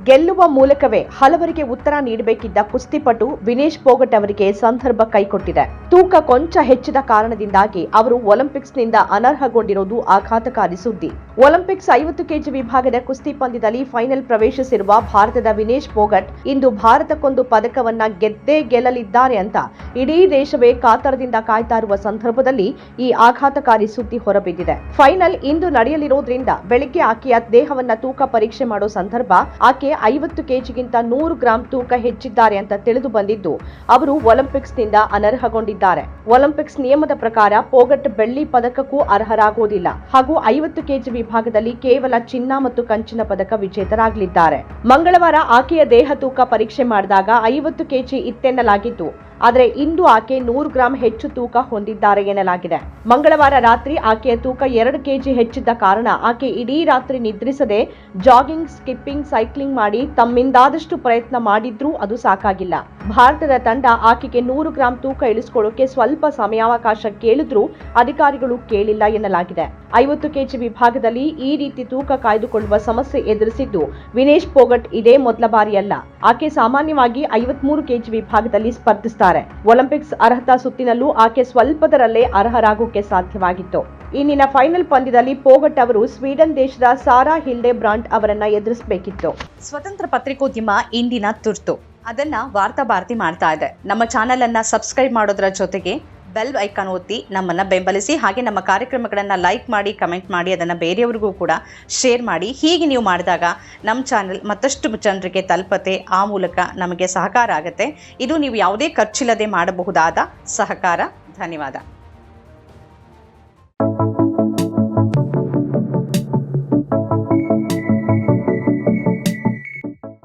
ಗೆಲ್ಲುವ ಮೂಲಕವೇ ಹಲವರಿಗೆ ಉತ್ತರ ನೀಡಬೇಕಿದ್ದ ಕುಸ್ತಿಪಟು ವಿನೇಶ್ ಫೋಗಟ್ ಅವರಿಗೆ ಸಂದರ್ಭ ಕೈಕೊಟ್ಟಿದೆ. ತೂಕ ಕೊಂಚ ಹೆಚ್ಚಿದ ಕಾರಣದಿಂದಾಗಿ ಅವರು ಒಲಿಂಪಿಕ್ಸ್ನಿಂದ ಅನರ್ಹಗೊಂಡಿರುವುದು ಆಘಾತಕಾರಿ ಸುದ್ದಿ. ಒಲಿಂಪಿಕ್ಸ್ 50 ಕೆಜಿ ವಿಭಾಗದ ಕುಸ್ತಿ ಪಂದ್ಯದಲ್ಲಿ ಫೈನಲ್ ಪ್ರವೇಶಿಸಿರುವ ಭಾರತದ ವಿನೇಶ್ ಫೋಗಟ್ ಇಂದು ಭಾರತಕ್ಕೊಂದು ಪದಕವನ್ನ ಗೆದ್ದೇ ಗೆಲ್ಲಲಿದ್ದಾರೆ ಅಂತ ಇಡೀ ದೇಶವೇ ಕಾತರದಿಂದ ಕಾಯ್ತಾ ಇರುವ ಸಂದರ್ಭದಲ್ಲಿ ಈ ಆಘಾತಕಾರಿ ಸುದ್ದಿ ಹೊರಬಿದ್ದಿದೆ. ಫೈನಲ್ ಇಂದು ನಡೆಯಲಿರೋದ್ರಿಂದ ಬೆಳಿಗ್ಗೆ ಆಕೆಯ ದೇಹವನ್ನ ತೂಕ ಪರೀಕ್ಷೆ ಮಾಡೋ ಸಂದರ್ಭ ಆಕೆ 50 ಕೆಜಿಗಿಂತ 100 ಗ್ರಾಂ ತೂಕ ಹೆಚ್ಚಿದ್ದಾರೆ ಅಂತ ತಿಳಿದು ಬಂದಿದ್ದು ಅವರು ಒಲಿಂಪಿಕ್ಸ್ನಿಂದ ಅನರ್ಹಗೊಂಡಿದ್ದಾರೆ. ಒಲಿಂಪಿಕ್ಸ್ ನಿಯಮದ ಪ್ರಕಾರ ಫೋಗಟ್ ಬೆಳ್ಳಿ ಪದಕಕ್ಕೂ ಅರ್ಹರಾಗುವುದಿಲ್ಲ ಹಾಗೂ 50 ಕೆಜಿ ವಿಭಾಗದಲ್ಲಿ ಕೇವಲ ಚಿನ್ನ ಮತ್ತು ಕಂಚಿನ ಪದಕ ವಿಜೇತರಾಗಲಿದ್ದಾರೆ. ಮಂಗಳವಾರ ಆಕೆಯ ದೇಹ ತೂಕ ಪರೀಕ್ಷೆ ಮಾಡಿದಾಗ 50 ಕೆಜಿ ಇತ್ತೆನ್ನಲಾಗಿದ್ದು ಆದರೆ ಇಂದು ಆಕೆ 100 ಗ್ರಾಂ ಹೆಚ್ಚು ತೂಕ ಹೊಂದಿದ್ದಾರೆ ಎನ್ನಲಾಗಿದೆ. ಮಂಗಳವಾರ ರಾತ್ರಿ ಆಕೆಯ ತೂಕ 2 ಕೆಜಿ ಹೆಚ್ಚಿದ್ದ ಕಾರಣ ಆಕೆ ಇಡೀ ರಾತ್ರಿ ನಿದ್ರಿಸದೆ ಜಾಗಿಂಗ್, ಸ್ಕಿಪ್ಪಿಂಗ್, ಸೈಕ್ಲಿಂಗ್ ಮಾಡಿ ತಮ್ಮಿಂದಾದಷ್ಟು ಪ್ರಯತ್ನ ಮಾಡಿದ್ರೂ ಅದು ಸಾಕಾಗಿಲ್ಲ. ಭಾರತದ ತಂಡ ಆಕೆಗೆ 100 ಗ್ರಾಂ ತೂಕ ಇಳಿಸಿಕೊಳ್ಳೋಕೆ ಸ್ವಲ್ಪ ಸಮಯಾವಕಾಶ ಕೇಳಿದ್ರೂ ಅಧಿಕಾರಿಗಳು ಕೇಳಿಲ್ಲ ಎನ್ನಲಾಗಿದೆ. 50 ಕೆಜಿ ವಿಭಾಗದಲ್ಲಿ ಈ ರೀತಿ ತೂಕ ಕಾಯ್ದುಕೊಳ್ಳುವ ಸಮಸ್ಯೆ ಎದುರಿಸಿದ್ದು ವಿನೇಶ್ ಫೋಗಟ್ ಇದೇ ಮೊದಲ ಬಾರಿಯಲ್ಲ. ಆಕೆ ಸಾಮಾನ್ಯವಾಗಿ 53 ಕೆಜಿ ವಿಭಾಗದಲ್ಲಿ ಸ್ಪರ್ಧಿಸುತ್ತಾರೆ. ಒಲಿಂಪಿಕ್ಸ್ ಅರ್ಹತಾ ಸುತ್ತಿನಲ್ಲೂ ಆಕೆ ಸ್ವಲ್ಪದರಲ್ಲೇ ಅರ್ಹರಾಗೋಕೆ ಸಾಧ್ಯವಾಗಿತ್ತು. ಇಂದಿನ ಫೈನಲ್ ಪಂದ್ಯದಲ್ಲಿ ಫೋಗಟ್ ಅವರು ಸ್ವೀಡನ್ ದೇಶದ ಸಾರಾ ಹಿಲ್ಡೆ ಬ್ರಾಂಟ್ ಅವರನ್ನ ಎದುರಿಸಬೇಕಿತ್ತು. ಸ್ವತಂತ್ರ ಪತ್ರಿಕೋದ್ಯಮ ಇಂದಿನ ತುರ್ತು ಅದನ್ನ ವಾರ್ತಾ ಭಾರತಿ ಮಾಡ್ತಾ ಇದೆ. ನಮ್ಮ ಚಾನೆಲ್ ಅನ್ನ ಸಬ್ಸ್ಕ್ರೈಬ್ ಮಾಡೋದ್ರ ಜೊತೆಗೆ ಬೆಲ್ ಐಕಾನ್ ಒತ್ತಿ ನಮ್ಮನ್ನ ಬೆಂಬಲಿಸಿ. ಹಾಗೆ ನಮ್ಮ ಕಾರ್ಯಕ್ರಮಗಳನ್ನ ಲೈಕ್ ಮಾಡಿ, ಕಮೆಂಟ್ ಮಾಡಿ, ಅದನ್ನ ಬೇರೆಯವರಿಗೂ ಕೂಡ ಶೇರ್ ಮಾಡಿ. ಹೀಗೆ ನೀವು ಮಾಡಿದಾಗ ನಮ್ಮ ಚಾನೆಲ್ ಮತ್ತಷ್ಟು ಜನರಿಗೆ ತಲುಪತ್ತೆ. ಆ ಮೂಲಕ ನಮಗೆ ಸಹಕಾರ ಆಗುತ್ತೆ. ಇದು ನೀವು ಯಾವುದೇ ಖರ್ಚಿಲ್ಲದೆ ಮಾಡಬಹುದಾದ ಸಹಕಾರ. ಧನ್ಯವಾದ.